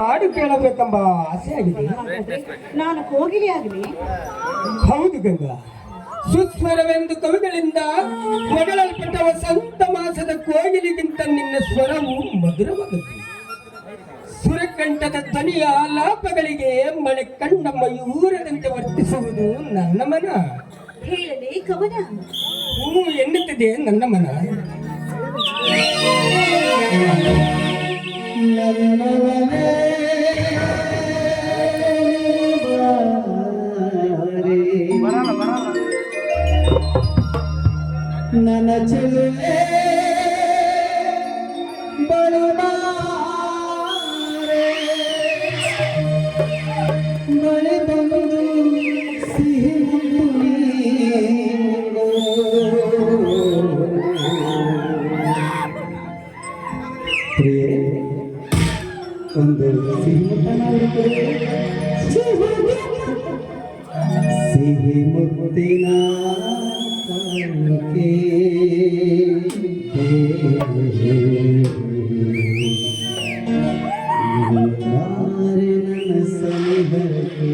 ಹಾಡು ಕೇಳಬೇಕೆಂಬ ಆಸೆ ಆಗಿದೆ. ನಾನು ಕೋಗಿಲೆ ಆಗಲಿ? ಹೌದು ಗಂಗಾ, ಸುಸ್ವರವೆಂದು ಕವಿಗಳಿಂದ ಹೊಗಳಲ್ಪಟ್ಟ ವಸಂತ ಮಾಸದ ಕೋಗಿಲಿಗಿಂತ ನಿನ್ನ ಸ್ವರವು ಮಧುರವಾದದ್ದು. ಸುರಕಂಠದ ಧ್ವನಿಯ ಲಾಪಗಳಿಗೆ ಮಳೆ ಕಂಡ ಮಯೂರದಂತೆ ವರ್ತಿಸುವುದು ನನ್ನ ಮನ. ಹೇಳಲೇ ಕವನ? ಹೂ ಎನ್ನುತ್ತಿದೆ ನನ್ನ ಮನ. ನನ್ನ ಚೆಲುವೆ ಬಳುಮಾರೆ ಮಳೆ ಬಂದು ಸಿಹಿ ಪ್ರಿಯೆ, ಒಂದು ಸಿಹಿ ಮುತ್ತಿನ ಕಾಣಿಕೆ ನನ್ನ ಸನಿಹಕ್ಕೆ.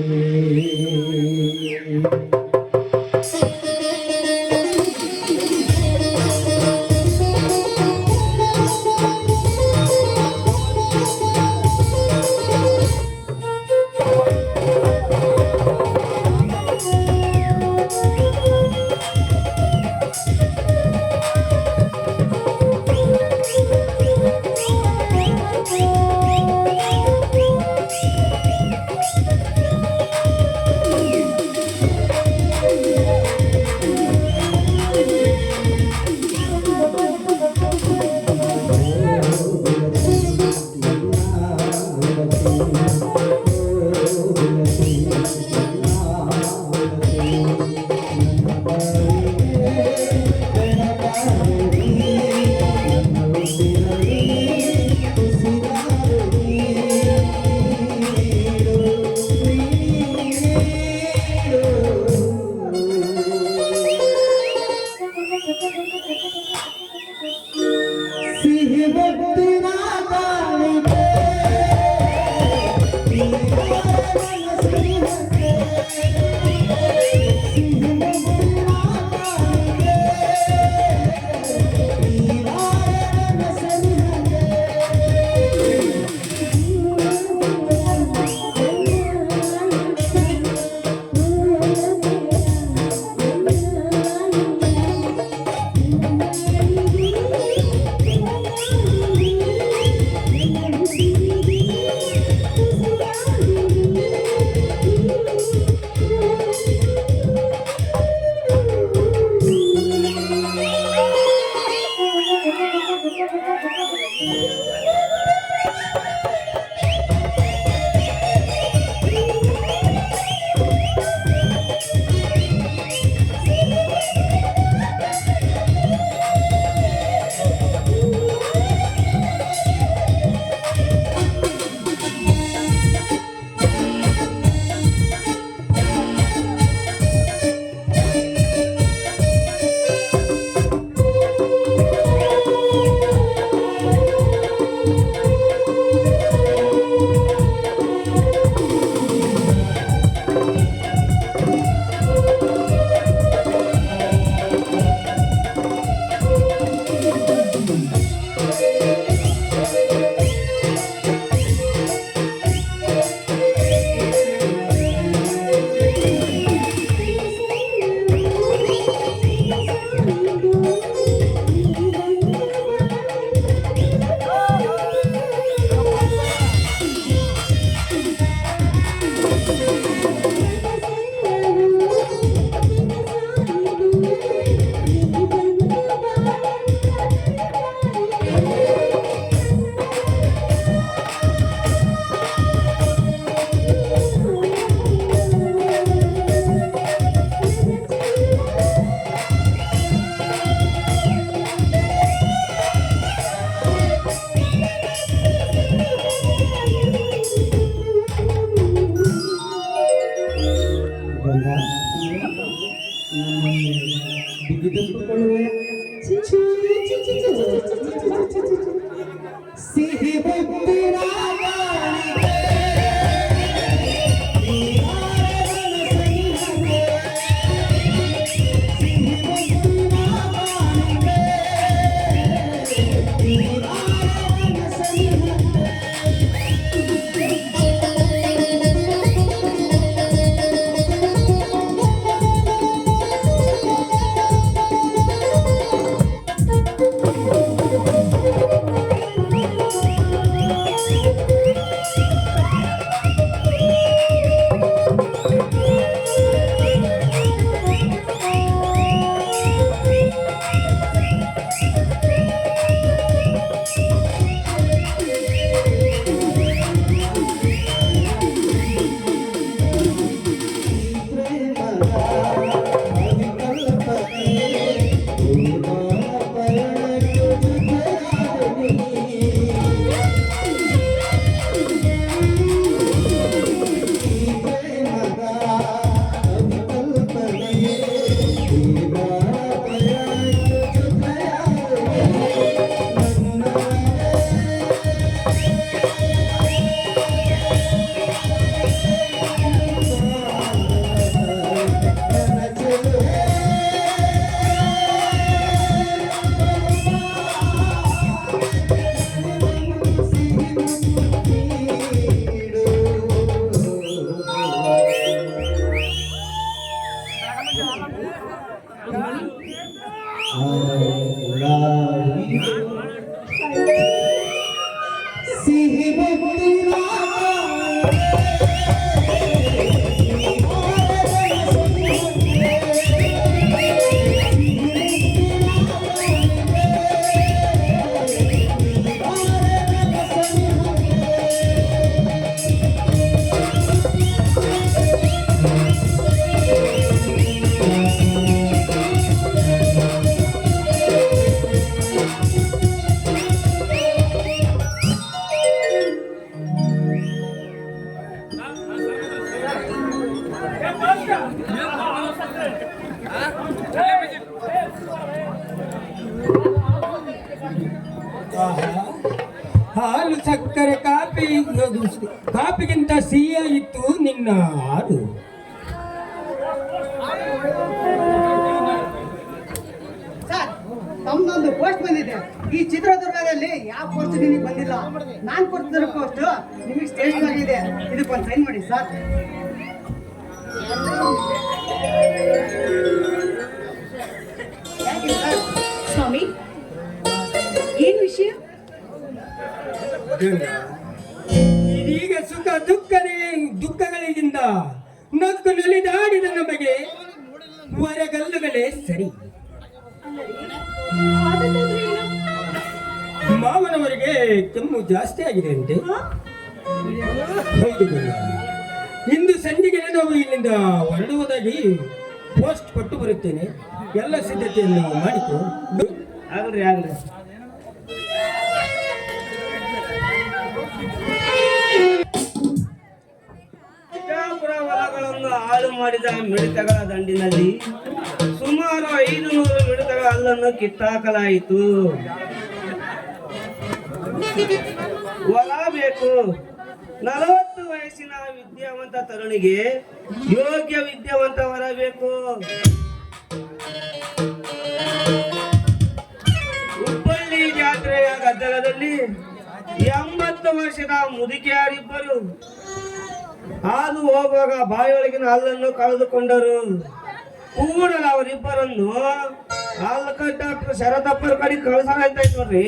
ಸಿಹಿ ಮುತ್ತಿನ ಕಾಣಿಕೆ ಕಾಪಿಗಿಂತ ಸಿಹಿಯಾಗಿತ್ತು ನಿನ್ನ ಹಾಡು. ಸರ್ ತಮ್ದೊಂದು ಪೋಸ್ಟ್ ಬಂದಿದೆ. ಈ ಚಿತ್ರದುರ್ಗದಲ್ಲಿ ಯಾವ ಪೋಸ್ಟ್ ನಿಮಗೆ ಬಂದಿಲ್ಲ. ನಾನು ಕೊಡ್ತಿರೋ ಪೋಸ್ಟ್ ನಿಮಗೆ ಸ್ಟೇಟ್ ಆಗಿದೆ. ಇದಕ್ಕೊಂದು ಸೈನ್ ಮಾಡಿ ಸರ್. ಯಾಕೆ ಸರ್? ಸ್ವಾಮಿ ಏನ್ ವಿಷಯ? ಇದೀಗ ಸುಖ ದುಃಖಗಳಿಂದ ನಕ್ಕು ನಲಿದಾಡಿದ ನಮಗೆ ಹೊರಗಲ್ಲುಗಳೇ ಸರಿ. ಆದದ್ದಾದ್ರೂ ಏನು? ಮಾವನವರಿಗೆ ಕೆಮ್ಮು ಜಾಸ್ತಿ ಆಗಿದೆ ಅಂತೆ. ಹಾ? ಹೌದು ಗಂಗ. ಇಂದು ಸಂಜೆಗೆ ನಾವು ಇಲ್ಲಿಂದ ಹೊರಡುವುದಾಗಿ ಪೋಸ್ಟ್ ಕೊಟ್ಟು ಬರುತ್ತೇನೆ. ಎಲ್ಲ ಸಿದ್ಧತೆಯನ್ನು ಮಾಡಿಕೊ. ಆಗ್ಲಿ ಆಗ್ಲಿ. ಬಿಜಾಪುರ ಹೊಲಗಳನ್ನು ಹಾಳು ಮಾಡಿದ ಮಿಡಿತಗಳ ದಂಡಿನಲ್ಲಿ ಸುಮಾರು 500 ಮಿಡಿತಗಳ ಹಲ್ಲನ್ನು ಕಿತ್ತಾಕಲಾಯಿತು. ಹೊಲ ಬೇಕು. 40 ವಯಸ್ಸಿನ ವಿದ್ಯಾವಂತ ತರುಣಿಗೆ ಯೋಗ್ಯ ವಿದ್ಯಾವಂತ ಹೊರ ಬೇಕು. ಹುಬ್ಬಳ್ಳಿ ಜಾತ್ರೆಯ ಗದ್ದಲದಲ್ಲಿ 80 ವರ್ಷದ ಮುದುಕಿಯರಿಬ್ಬರು ಹಾದು ಹೋಗುವಾಗ ಬಾಯಿಯೊಳಗಿನ ಹಲ್ಲನ್ನು ಕಳೆದುಕೊಂಡರು. ಕೂಡಲ ಅವರಿಬ್ಬರನ್ನು ಹಾಲಕಟ್ ಡಾಕ್ಟರ್ ಶರದಪ್ಪರ ಕಡೆ ಕಳಿಸಲಾಯ್ತು ನೋಡ್ರಿ.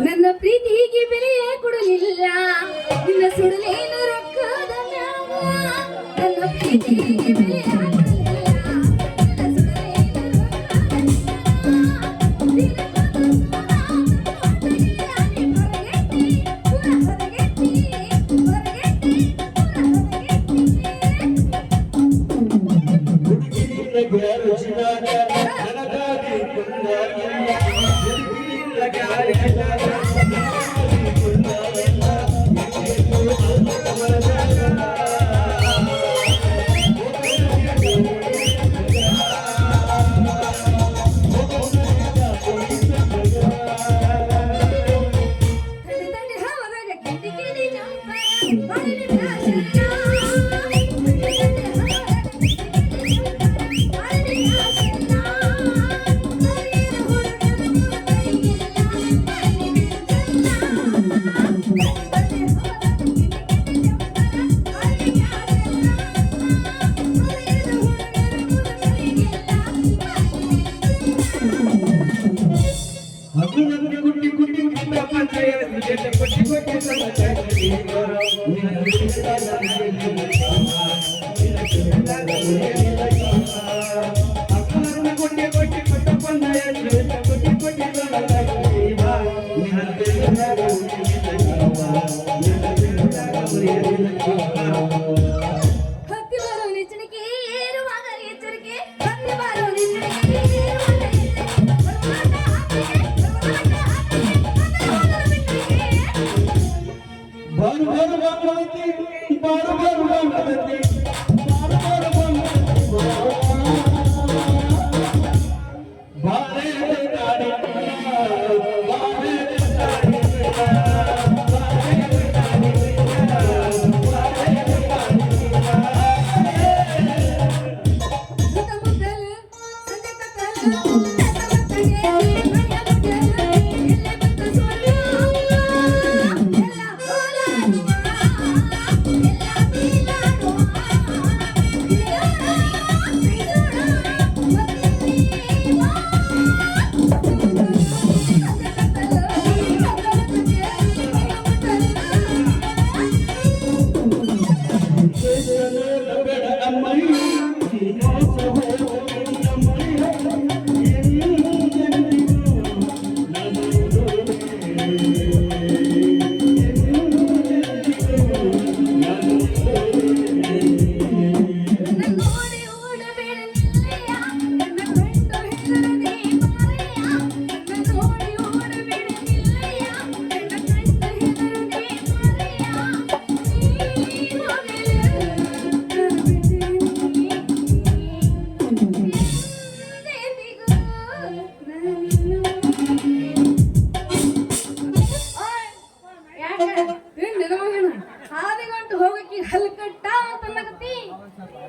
ನನ್ನ ಪ್ರೀತಿಗೆ ಬೆಲೆಯೇ ಕೊಡಲಿಲ್ಲ, ನಿನ್ನ ಸುಡಲೇನು ರೊಕ್ಕದ ಮ್ಯಾವ. ನನ್ನ ಪ್ರೀತಿಗೆ ಬೆಲೆಯೇ ಕೊಡಲಿಲ್ಲ, ನಿನ್ನ ಸುಡಲೇನು ರೊಕ್ಕದ ಮ್ಯಾವ. ನಿನ್ನ ಹೊರಗೆಟ್ಟಿ, ಪುರ ಹೊರಗೆಟ್ಟಿ, ಹೊರಗೆಟ್ಟಿ, ಪುರ ಹೊರಗೆಟ್ಟಿ. ಹತ್ತಿ ಬರೋ ನೆಚ್ಚಣಿಕೆ ಏರುವಾಗ ಎಚ್ಚರಿಕೆ, ಹತ್ತಿ ಬರೋ ನೆಚ್ಚಣಿಕೆ ಏರುವಾಗ ಎಚ್ಚರಿಕೆ, ಬರುವಾಗ ಹಾಕಿಗೆ, ಬರುವಾಗ ಹಾಕಿಗೆ, ಬಂದ ಬಿಟ್ಟಿಗೆ. ಬಾರು ಬಾರು ಬಾಂಬಲತಿ, ಬಾರು ಬಾರು ಬಾಂಬಲತಿ, ಬಾರು ಬಾರು ಬಾಂಬಲತಿ, ಬಾರೆ ಗಾಡಿ, ಬಾರೆ ಗಾಡಿ, ಸುತ್ತಮುತ್ತಲು ಸಂಜೆ ಕತ್ತಲು, ಸುತ್ತಮುತ್ತಗೆ ಮನೆಯ ಮುಟ್ಟಲು, ಎಲ್ಲೆ ಬಂತು ಸೋಲು, ಎಲ್ಲ ಹೋಲಾಡುವ, ಎಲ್ಲ ಬೀಳಾಡುವ, ಅಮ್ಮಯ್ಯ, ಈ ಮೋಸ ಹೋಗಿ ಅಮ್ಮಯ್ಯ,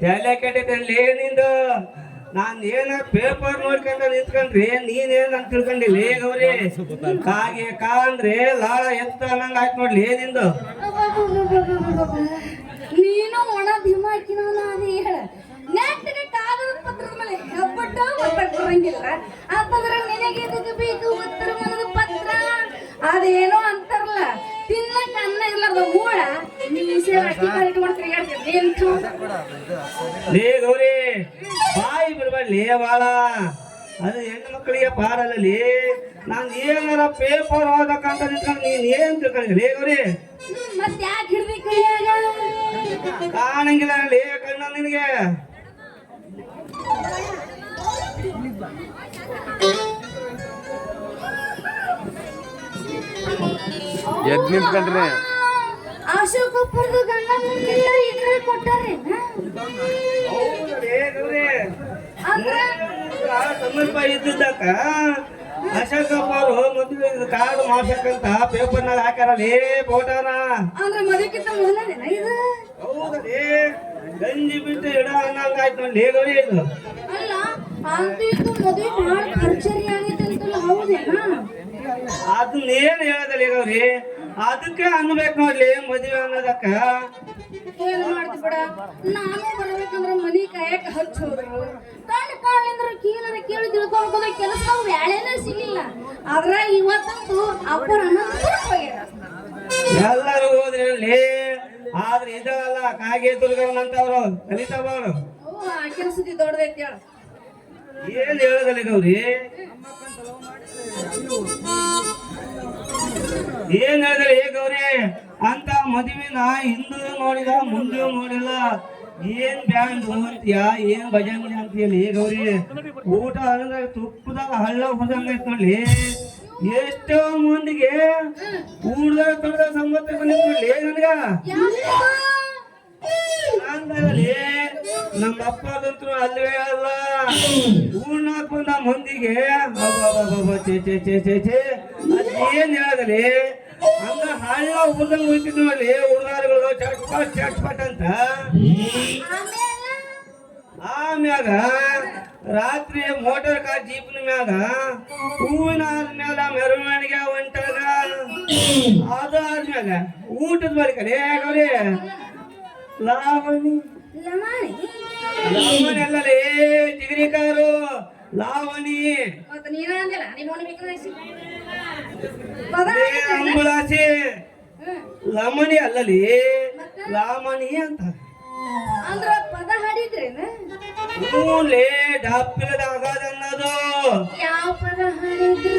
ತಲೆ ಕೆಟ್ಟೈತಲ್ಲಿ ನಿಂದು. ನಾನ್ ಏನ ಪೇಪರ್ ನೋಡ್ಕೊಂಡ ನಿಂತ್ಕೊಂಡ್ರಿ ನೀನೇನ್ ಅಂತ ತಿಳ್ಕೊಂಡಿಲ್ಲ ಗೌರಿ. ಕಾಗೆ ಕಾಂದ್ರೆ ಲಾಳ ಎತ್ತ ಅನ್ನಂಗ ಆಯ್ತು ನೋಡ್ಲಿ ನಿಂದು. ನೀನು ಒಣ ಧಿಮ ಹಾಕಿನವ ನಾನು ಹೇಳ ನೆಟ್ಟಿಗೆ ಕಾಗದ ಪತ್ರದ ಮೇಲೆ ಹೆಬ್ಬಟ್ಟ ಬರಂಗಿಲ್ಲ ಅಂತಂದ್ರೆ ನಿನಗೆ ಇದಕ್ಕೆ ಬೇಕು ಉತ್ತರ ಮನದ ಪತ್ರ. ಅದೇನೋ ಅಂತಾರಲ್ಲ ತಿನ್ನಕ ಅನ್ನ ಇರ್ಲಾರ್ದ ಮೂಳ ಮೀಸೆ ಹಾಕಿ ಇಟ್ಕೊಂಡು ತಿರ್ಗಾಡ್ತೀವಿ. ಲೇ ಗೌರಿ ಬಾಯಿ ಬಿಡ್ಬೇಡ್ಲಿ ಬಾಳ. ಅದು ಹೆಣ್ಣು ಮಕ್ಕಳಿಗೆ ಪಾಡಲ್ಲಿ. ನಾನ್ ಏನಾರ ಪೇಪರ್ ಓದಕ್ಕಂತ ನಿಂತ್ಕೊಂಡು ನೀನ್ ಏನ್ ತಿಳ್ಕೊಂಡಿ ಲೇ ಗೌರಿ? ಮತ್ತೆ ಯಾಕೆ ಹಿಡ್ದಿ ಕೈಯಾಗ ಕಾಣಂಗಿಲ್ಲ ಲೇ ಕಣ್ಣ ನಿನಗೆ. ಎದ್ ನಿಂತ್ಕೊಂಡ್ರಿ ಅಶೋಕ ಪುರದ ಗಂಡ ಮುಂದಿಲ್ಲ ಇದ್ರೆ ಕೊಟ್ಟಾರೆ ಹೌದು ಲೇ ಗೌರಿ. ಅಂದ್ರೆ ಸಂಬಂಧ ಇದ್ದಕ್ಕ ಅಶೋಕಪ್ಪ ಅವರು ಮದುವೆ ಕಾರ್ಡ್ ಮಾಡ್ಸಕ್ಕಂತ ಪೇಪರ್ನಾಗ ಹಾಕ್ಯಾರಲ್ಲೇ ಫೋಟೋನ. ಅಂದ್ರೆ ಮದುವೆಕ್ಕಿಂತ ಮೊದಲೇನ ಇದು? ಹೌದಲೇ ಗಂಜಿ ಬಿಟ್ಟು ಇಡ ಅನ್ನಂಗ ಆಯ್ತು ನೋಡಿ ಗೌರಿ ಇದು. ಅಲ್ಲ ಅಂತೂ ಇದು ಮದುವೆ ಭಾಳ ಖರ್ಚರಿ ಆಗೈತೆ ಅಂತಲ್ಲ ಹೌದೇನಾ? ಅದನ್ನೇನು ಹೇಳದಲ್ಲ ಗೌರಿ, ಅದಕ್ಕೆ ಅನ್ಬೇಕು ನೋಡ್ಲಿ ಮದುವೆ ಅನ್ನೋದಕ್ಕ. ಏನ್ ಮಾಡ್ತಿ ಬಿಡ, ನಾನು ಬರ್ಬೇಕಂದ್ರ ಮನಿ ಕಾಯಕ ಹಚ್ಚೋದ್ರು ಕಣ್ಣು ಕಾಣ್ಲಿಂದ್ರ ಕೀಳರ ಕೇಳಿ ತಿಳ್ಕೊಂಡ್ಕೋದ ಕೆಲಸ ವ್ಯಾಳೆನೇ ಸಿಗ್ಲಿಲ್ಲ. ಆದ್ರ ಇವತ್ತಂತೂ ಅಪ್ಪರ ಹೋಗ್ಯಾರ. ಎಲ್ಲರೂ ಹೋದ್ರಿ ಹೇಳಿ. ಆದ್ರೆ ಇದಲ್ಲ ಕಾಗೆ ದುರ್ಗವನಂತವ್ರು ಕಲಿತಾವರು. ಆಕಿನ ಸುದ್ದಿ ದೊಡ್ಡದೈತಿ ಹೇಳ. ಏನ್ ಹೇಳದಲ್ಲ ಗೌರಿ, ಏನ್ ಹೇಳಿದ್ರೆ ಗೌರಿ ಅಂತ ಮದುವಿನ ಹಿಂದೂ ನೋಡಿದ ಮುಂದೆ ನೋಡಿಲ್ಲ. ಏನ್ ಬ್ಯಾಂಡ್ ಅಂತೀಯ, ಏನ್ ಭಜನೆ ಅಂತೀಯಲ್ಲ ಗೌರಿ. ಊಟ ಅಂದ್ರೆ ತುಪ್ಪದಾಗ ಹಳ್ಳ ಹುಡ್ದಂಗೈತ್ ನೋಡಿ. ಎಷ್ಟೋ ಮಂದಿಗೆ ಊಟದಾಗ ತೊಳೆದ ಸಂಬಂಧ ಬಂದಿತ್ತು ನನ್ಗ. ಅಂದಲ್ಲಿ ನಮ್ಮ ಅಪ್ಪದಂತೂ ಅಲ್ವೇ ಅಲ್ಲ. ಊರ್ನಾಕ್ ಬಂದ ಮಂದಿಗೆ ಏನ್ ಹೇಳದಲ್ಲಿ ಹಂಗ ಹಳ್ಳ ಹುಡ್ದಂಗ ಹೋಗ್ತಿದ್ವಿ ಅಲ್ಲಿ ಹುಡುಗಾರಿಗಳು ಚಟ್ಪಟ್ ಚಟ್ಪಟ್ ಅಂತ. ಆಮ್ಯಾಗ ರಾತ್ರಿ ಮೋಟರ್ ಕಾರ್ ಜೀಪ್ನ ಮ್ಯಾಗ ಹೂವಿನ ಆದ್ಮ್ಯಾಲ ಮೆರವಣಿಗೆ ಹೊಂಟಾಗ ಅದಾದ್ಮ್ಯಾಗ ಊಟದ ಬಳಿಕ ಗೌರಿ ಲಾವಣಿ ಲಾವಣಿ ಅಲ್ಲಲೇ ಡಿಗ್ರಿ ಕಾರು ಲಾವಣಿ ಮತ್ತೆ ನೀನ ಅಂದಿಲ್ಲ ನಿಮ್ಮ ಅಂಬುಲಾಸಿ ಲಮಣಿ ಅಲ್ಲಲಿ ಲಾಮಣಿ ಅಂತ. ಅಂದ್ರ ಪದ ಹಾಡಿದ್ರೇನ? ಹೂಲೇ ಡಪ್ಪಿಲದಾಗದನ್ನೋದು. ಯಾವ ಪದ ಹಾಡಿದ್ರಿ?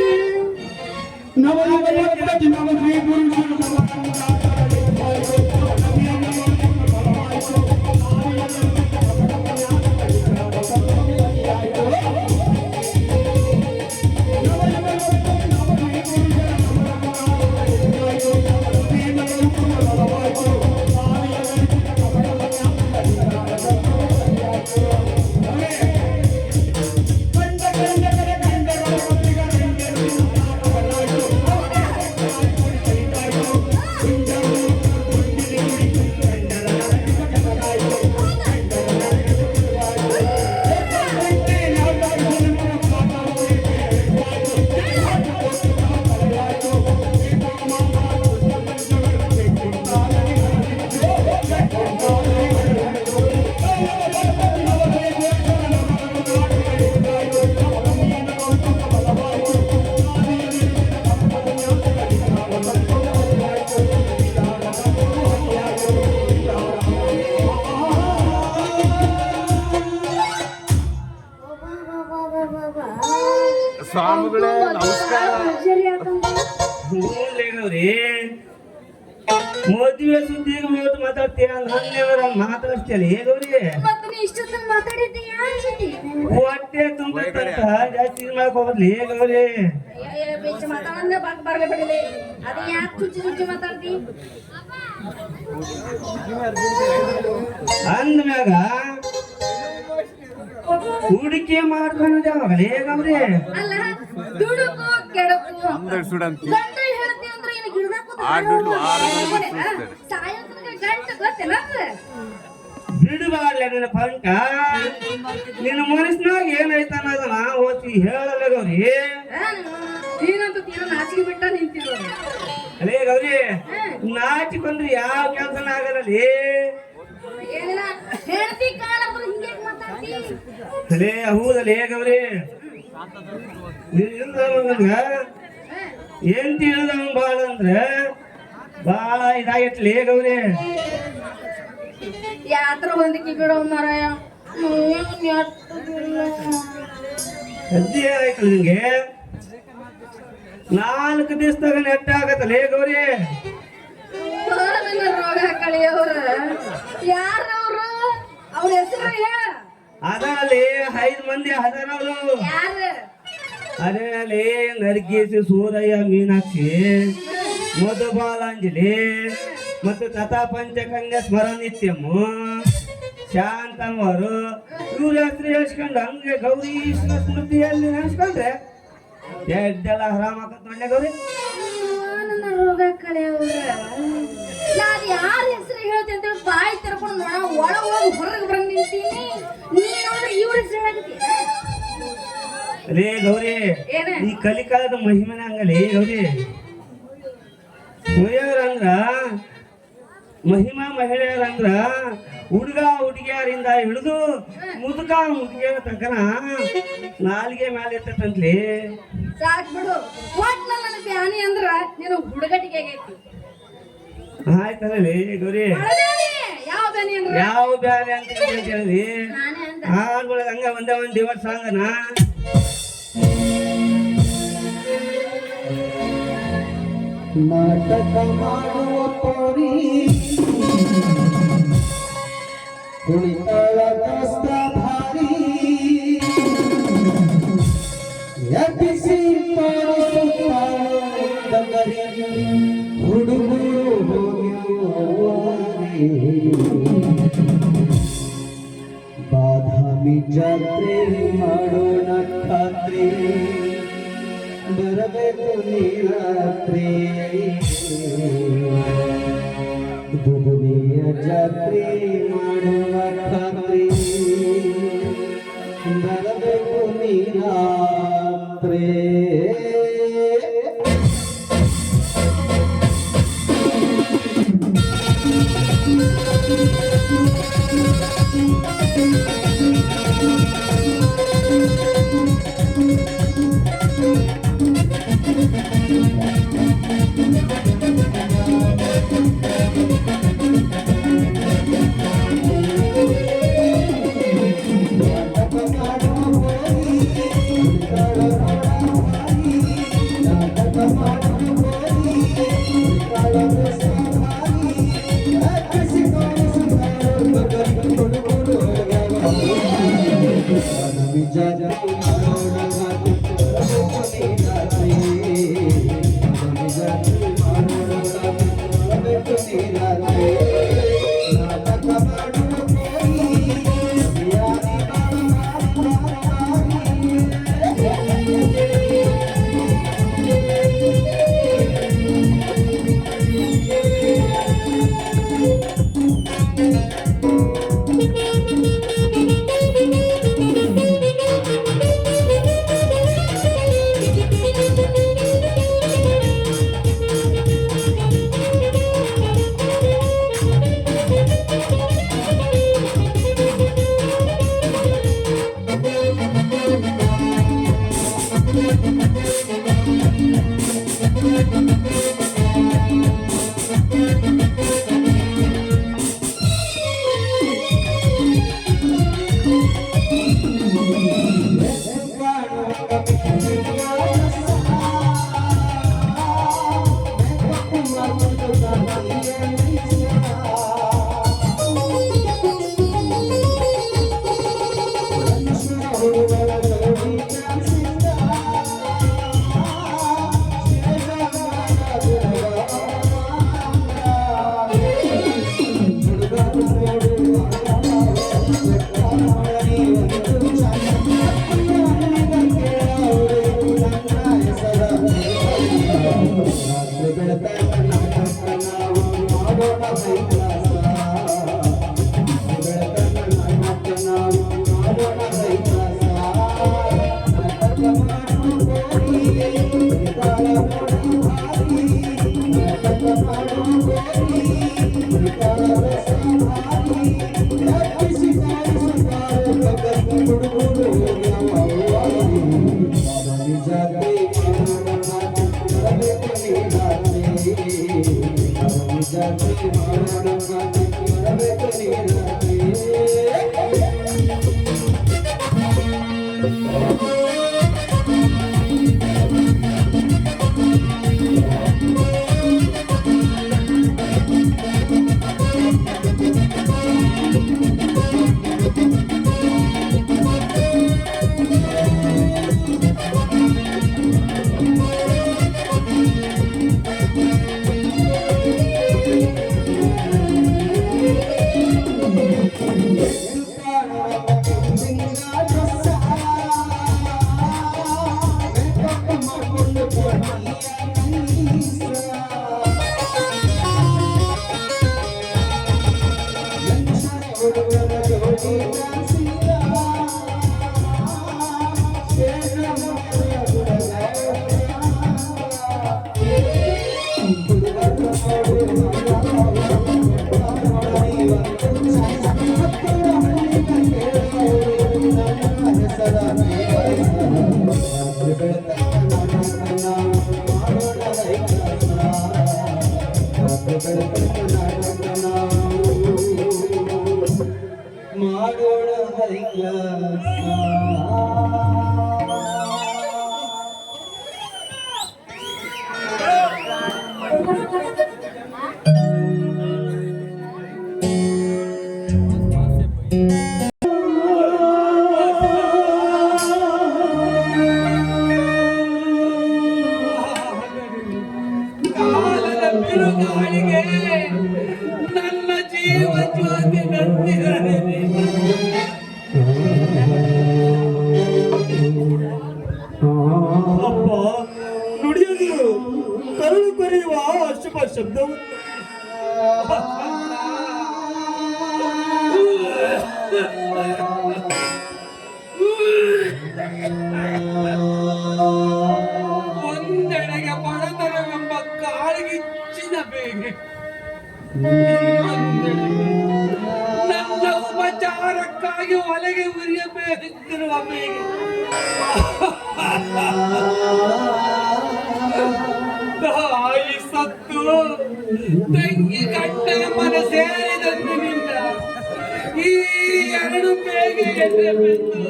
ಸ್ವಾಮಿಗಳೇ ನಮಸ್ಕಾರ. ಗೌರಿ ಮದುವೆ ಸುದ್ದಿಗೆ ಹೋದ್ ಮಾತಾಡ್ತೀಯ ನನ್ನ ಮಾತಾಡ್ತೀಯಲ್ಲ ಗೌರಿ. ಮತ್ತೆ ನೀ ಇಷ್ಟೊತ್ತಂಗ್ ಮಾತಾಡಿದ್ದೆ ಯಾರ ಜೊತೆ? ಹೊಟ್ಟೆ ತುಂಬಂತ ಜಾಸ್ತಿ ಮಾಡಕ್ ಹೋಗ್ಲಿ ಗೌರಿ. ಬೇಚ ಮಾತಾಡಂದ್ರೆ ಬರ್ಲಿ ಬಿಡಲಿ. ಅದು ಯಾಕೆ ಚುಚ್ಚಿ ಚುಚ್ಚಿ ಮಾತಾಡ್ತಿ? ಅಂದ್ಮ್ಯಾಗ ಹೂಡಿಕೆ ಮಾಡ್ಕೊಂಡ್ ಯಾವಾಗಲೇ ಗೌರಿ. ಅಲ್ಲ ದುಡುಕು ಕೆಡಕು ಸುಡಂತಿ ಗಂಡ ಹೇಳ್ತಿ ಅಂದ್ರೆ ಏನು ಗಿಡದಾಗ ಆಡು ಆಡು ಸಾಯಂಕಾಲ ಗಂಟ ಗೊತ್ತೇನ? ಬಿಡಬಾರ್ಲ ನಿನ್ನ ಪಂಕ ನಿನ್ನ ಮನಸ್ಸಿನಾಗ ಏನೈತ ಅನ್ನೋದನ್ನ ಓದಿ ಹೇಳಲ್ಲ ಗೌರಿ. ನೀನಂತೂ ತೀರ ನಾಚಿಕೆ ಬಿಟ್ಟ ನಿಂತಿರೋದು. ಅಲೇ ಗೌರಿ, ನಾಚಿಕೊಂಡ್ರೆ ಯಾವ ಕೆಲಸನ ಆಗದಲ್ಲಿ. ಏನಿಲ್ಲ ಹೆಂಡತಿ ಕಾಣప్పుడు ಹಿಂಗೆ ಮಾತಾಡ್ತಿ. ಅಲೇ ಹೌದಲ್ಲೇ ಗೌರಿ, ಏನ್ ತಿಳಿದವ್ ಬಾಳ ಅಂದ್ರೆ ಬಾಳ ಇದಾಗೈತ್ಲೇ ಗೌರಿ. ಯಾತ್ರ ಹೊಂದಿಕೆ ಬಿಡೋ ಮಾರಾಯ. ಅಜ್ಜಿ ಆಯ್ತು ನಿಂಗೆ 4 ದಿವಸದಾಗ ನೆಟ್ಟ ಆಗತ್ತಲೇ ಗೌರಿ. ರೋಗ ಕಳಿಯವ್ರ ಯಾರವ್ರು? ಅವ್ರ ಹೆಸರು ಹೇಳ. ಅದರಲ್ಲಿ 5 ಮಂದಿ ಅದರವರು. ಯಾರು? ಅದರಲ್ಲಿ ನರ್ಗೀಸಿ, ಸೂರಯ್ಯ, ಮೀನಾಕ್ಷಿ, ಮಧುಬಾಲಾಂಜಲಿ ಮತ್ತು ತಥಾ ಪಂಚಕನ್ಯಾ ಸ್ಮರಣಿತ್ಯಮ್ಮ, ಶಾಂತಮ್ಮವರು. ಇವ್ರ ಹೆಸರು ಹೇಳ್ಸ್ಕೊಂಡು ಹಂಗೆ ಗೌರಿ ಸ್ಮೃತಿಯಲ್ಲಿ ನೆನೆಸ್ಕೊಂಡ್ರೆ ಎಡ್ಡೆಲ್ಲ ಆರಾಮಾಗತ್ ನೋಡ್ಲೆ ಗೌರಿ. ನನ್ನ ರೋಗ ಕಳೆಯವ್ರ ನಾನು ಯಾರ ಹೆಸರು ಹೇಳ್ತೀನಿ ಅಂತ ಬಾಯಿ ತೆರ್ಕೊಂಡು ನೋಡ ಒಳ ಹೋಗಿ ಹೊರಗೆ ಬಂದು ನಿಂತೀನಿ. ನೀನೋದ್ರೆ ಇವ್ರ ಹೆಸರು ಹೇಳಕತ್ತಿ. ಅಲೇ ಗೌರಿ, ಏನ ಈ ಕಲಿಕಾಲದ ಮಹಿಮೆನ ಹಂಗಲೇ ಗೌರಿ. ಮಹಿಳೆಯರಂದ್ರ ಮಹಿಳೆಯರಂದ್ರ ಹುಡುಗ ಹುಡುಗಿಯರಿಂದ ಹಿಡಿದು ಮುದುಕ ಮುದುಕಿಯರ ತನಕನ ನಾಲಿಗೆ ಮೇಲೆ ಇರ್ತಂತ್ಲಿ. ಸಾಕ್ ಬಿಡು. ಒಟ್ ನನ್ನ ಬ್ಯಾನಿ ಅಂದ್ರ ನೀನು ಹುಡುಗಟಿಗೆ ಆಗೈತಿ. ಆಯ್ತಲ್ಲೇ ಗೌರಿ, ಯಾವ ಬ್ಯಾನಿ ಅಂದ್ರ ಯಾವ ಬ್ಯಾರೆ ಅಂತ ಹೇಳಿ ನಾನೇ ಅಂದ. ಹಾಡ್ಗಳಿಗೆ ಹಂಗ ಒಂದೇ ಒಂದು ಡಿವರ್ಸ್ ಹಂಗನ. ನಾಟಕ ಮಾಡುವ ಪೋರಿ ಕುಳಿತಳ ಕಷ್ಟ ಭಾರಿ ಎಬ್ಬಿಸಿ ತೋರಿಸುತ್ತಾಳು ಡಂಗರಿ ಹುಡುಗರು ಹೋಗಿ ಬಾದಾಮಿ ಜಾತ್ರೆ ಮಾಡೋಣ ಖಾತ್ರಿ ಬರಬೇಕು ನೀರಾತ್ರಿ ದುದುನಿಯ ಜಾತ್ರೆ ಮಾಡುವ ಖಾತ್ರಿ ಬರಬೇಕು ನೀರಾತ್ರಿ. ಜಾತ್ರೆ ಮಾಡೋಣ ಬರಬೇಕು ನೀ ರಾತ್ರಿ ಜಾತ್ರೆ ಮಾಡೋಣ ಬರಬೇಕು ನೀ ರಾತ್ರಿ ಮಾಡೋಣ ಕಾಲದ ಬಿರುಗಾಳಿಗೆ ನನ್ನ ಜೀವ ಜ್ಯೋತಿ ನಂದಿರಲಿ. ಅಪ್ಪ ನುಡಿಯದು ಕರುಳು ಕೊರೆಯುವ ಶುಭ ಶಬ್ದವು ಒಂದೆಡೆಗೆ ಬಡತನವೆಂಬ ಕಾಳಿಗಿಚ್ಚಿನ ಬೇಗೆ, ಇನ್ನೊಂದೆಡೆಗೆ ನನ್ನ ಉಪಚಾರಕ್ಕಾಗಿ ಒಲೆಗೆ ಉರಿಯಬೇಕಿರುವ ಬೇಗೆ. ತಾಯಿ ಸತ್ತು ತಂಗಿ ಗಂಡನ ಮನ ಸೇರಿದಂದಿನಿಂದ ಈ ಎರಡು ಬೇಗೆ ಎದೆ ಬಿದ್ದು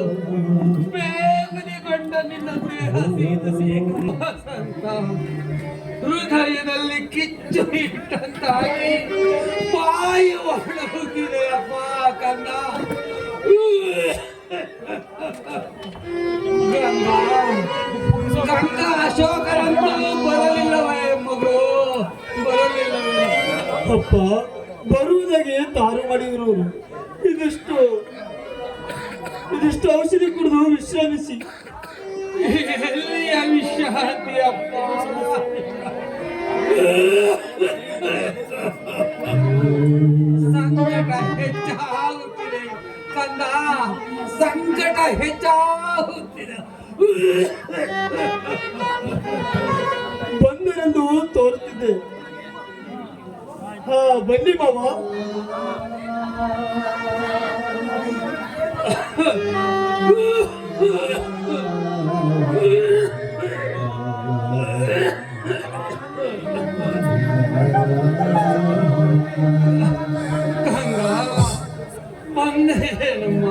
ಬೇಗನೆಗೊಂಡ ನಿನ್ನ ದೇಹ ಹೃದಯದಲ್ಲಿ ಕಿಚ್ಚು ಇಟ್ಟಂತಾಗಿ ಬಾಯಿ ಒಳಗುತ್ತಿದೆ ಅಪ್ಪ ಕನ್ನ. ಗಂಗಾ ಅಶೋಕರಂತೂ ಬರಲಿಲ್ಲವೇ ಮಗು, ಬರಲಿಲ್ಲವೇ? ಅಪ್ಪ ಬರುವುದಾಗೆ ತಾರು ಮಾಡಿದ್ರು. ಇದಿಷ್ಟು ಔಷಧಿ ಕುಡಿದು ವಿಶ್ರಮಿಸಿ. ಎಲ್ಲಿಯ ವಿಶ್ರಾಂತಿ ಅಪ್ಪ? ಸಂಕಟ ಹೆಚ್ಚಾಗುತ್ತಿದೆ ಕಂದ, ಸಂಕಟ ಹೆಚ್ಚಾಗುತ್ತಿದೆ. ಬಂದರೆಂದು ತೋರುತ್ತಿದ್ದೆ. ಹಾ ಬನ್ನಿ ಮಾವ. ಬಂದೇನಮ್ಮ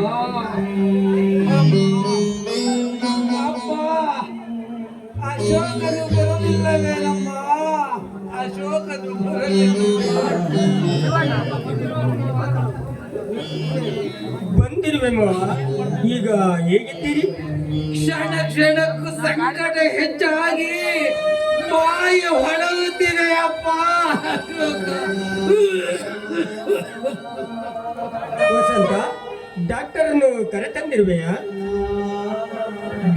ಅಪ್ಪ, ಅಶೋಕನು ಬರಲಿಲ್ಲವೇನಮ್ಮ? ಅಶೋಕನು ಬಂದಿರುವೆ ಮಾವ. ಈಗ ಹೇಗಿದ್ದೀರಿ? ಕ್ಷಣ ಕ್ಷಣಕ್ಕೂ ಸಂಕಟ ಹೆಚ್ಚಾಗಿ ಬಾಯಿ ಹೊಳಗುತ್ತಿದೆ ಅಪ್ಪ. ವಸಂತ ಡಾಕ್ಟರನ್ನು ಕರೆತಂದಿರುವೆಯಾ?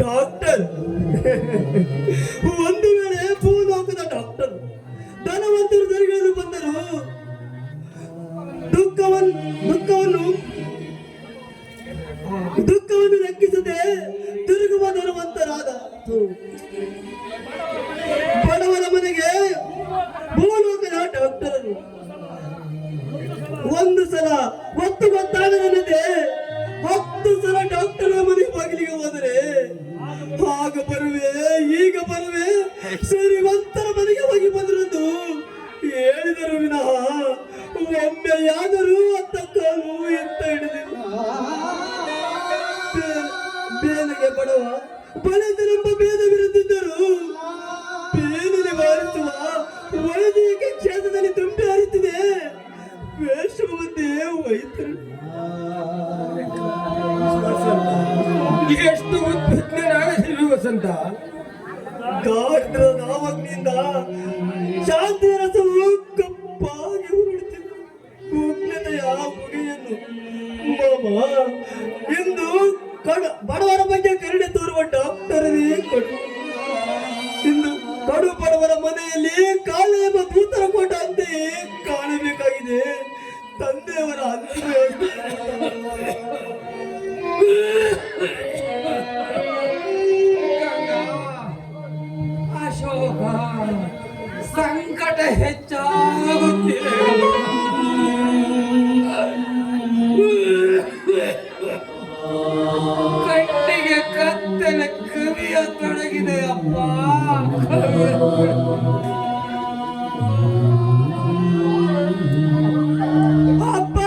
ಡಾಕ್ಟರ್ ಒಂದು ವೇಳೆ ಭೂಲೋಕದ ಡಾಕ್ಟರ್ ಧನವಂತರು ದರ್ಗಲು ಬಂದರು ದುಃಖವನ್ನು ಲೆಕ್ಕಿಸದೆ ತಿರುಗುವ ಧನವಂತರಾದ ಬಡವರ ಮನೆಗೆ ಭೂಲೋಕದ ಡಾಕ್ಟರರು ಒಂದು ಸಲ ಒತ್ತು ಗೊತ್ತಾಗದಂತೆ 10 ಸಲ ಡಾಕ್ಟರ್ ಮನೆಗೆ ಬಾಗಿಲಿಗೆ ಹೋದರೆ ಆಗ ಬರುವೆ ಈ ಶ್ರೀಮಂತರ ಮನೆಗೆ ಹೋಗಿ ಬಂದಿರೋದು ಹೇಳಿದರು ವಿನಃ ಒಮ್ಮೆಯಾದರೂ ಅತ್ತ ಕಾಲು ಎತ್ತ ಹಿಡಿದಿಲ್ಲ. ಬೇನೆಗೆ ಬಡವ ಬಳೆದನೆಂಬ ಭೇದವಿರುತ್ತಿದ್ದರು ಬೇನೆ ನಿವಾರಿಸುವ ವೈದಿಕ ಕ್ಷೇತ್ರದಲ್ಲಿ ತುಂಬಿ ಹರಿಯುತ್ತಿದೆ. ವೇಷವ ಮಧ್ಯೆ ವೈದ್ಯರು ಎಷ್ಟು ಉದ್ವಿಗ್ನಾಗಿರುವ ವಸಂತ. ಗಾಢ ನಾಮಗ್ನಿಯಿಂದ ಶಾಂತಿ ರಸವು ಕಪ್ಪಾಗಿ ಉರುಳುತ್ತಿದೆ. ಉಗ್ನತೆಯ ಹೊಗೆಯನ್ನು ಮಾಮ ಇಂದು ಬಡವರ ಬಗ್ಗೆ ಕರುಣೆ ತೋರುವ ಡಾಕ್ಟರನೇ ಕೊಡು. ಇಂದು ಕಡು ಬಡವರ ಮನೆಯಲ್ಲಿ ಕಾಳೆ ಎಂಬ ದೂತರ ಕೊಟ್ಟ ಅಂತೆಯೇ ಕಾಣಬೇಕಾಗಿದೆ ತಂದೆಯವರ ಅಂತಿಮ ವ್ಯವಸ್ಥೆ. ಅಶೋಕ, ಸಂಕಟ ಹೆಚ್ಚಾಗುತ್ತಿದೆ. ಕಣ್ಣಿಗೆ ಕತ್ತಲೆ ಕವಿಯ ತೊಡಗಿದೆ ಅಪ್ಪ. ಅಪ್ಪ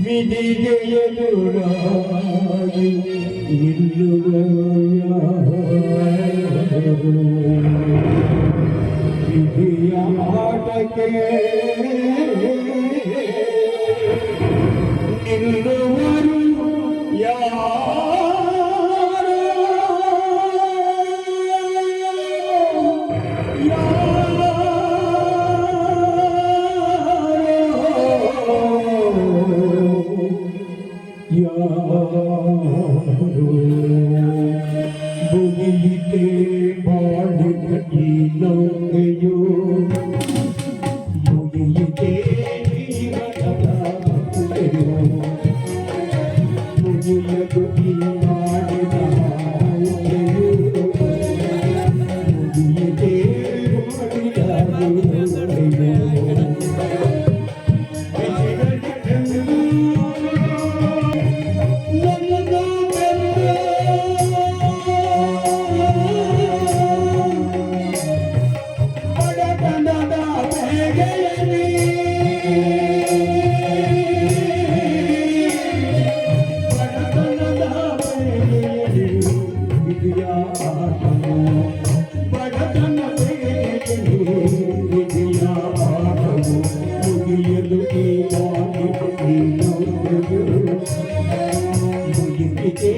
ವಿಧಿಗೆ ಎದುರಾಗಿ ನಿಲ್ಲುವ ವಿಧಿಯ ಆಟಕ್ಕೆ ನಿಲ್ಲುವರು ಯಾರು? ಮುಗಿಲಿತೆ ಬಾಳಿನ ಈ ನೌಕೆಯು ಮುಗಿಲಿತೆ ಜೀವನದ ಕುದುರೆಯು. ಮುಗಿಯದು ಈ ನಾಡಿನ ನೌಕೆಯು ಮುಗಿಲಿತೆ ಬಾಳಿನ ಕುದುರೆಯು. ಮುಗಿಯಿತೆ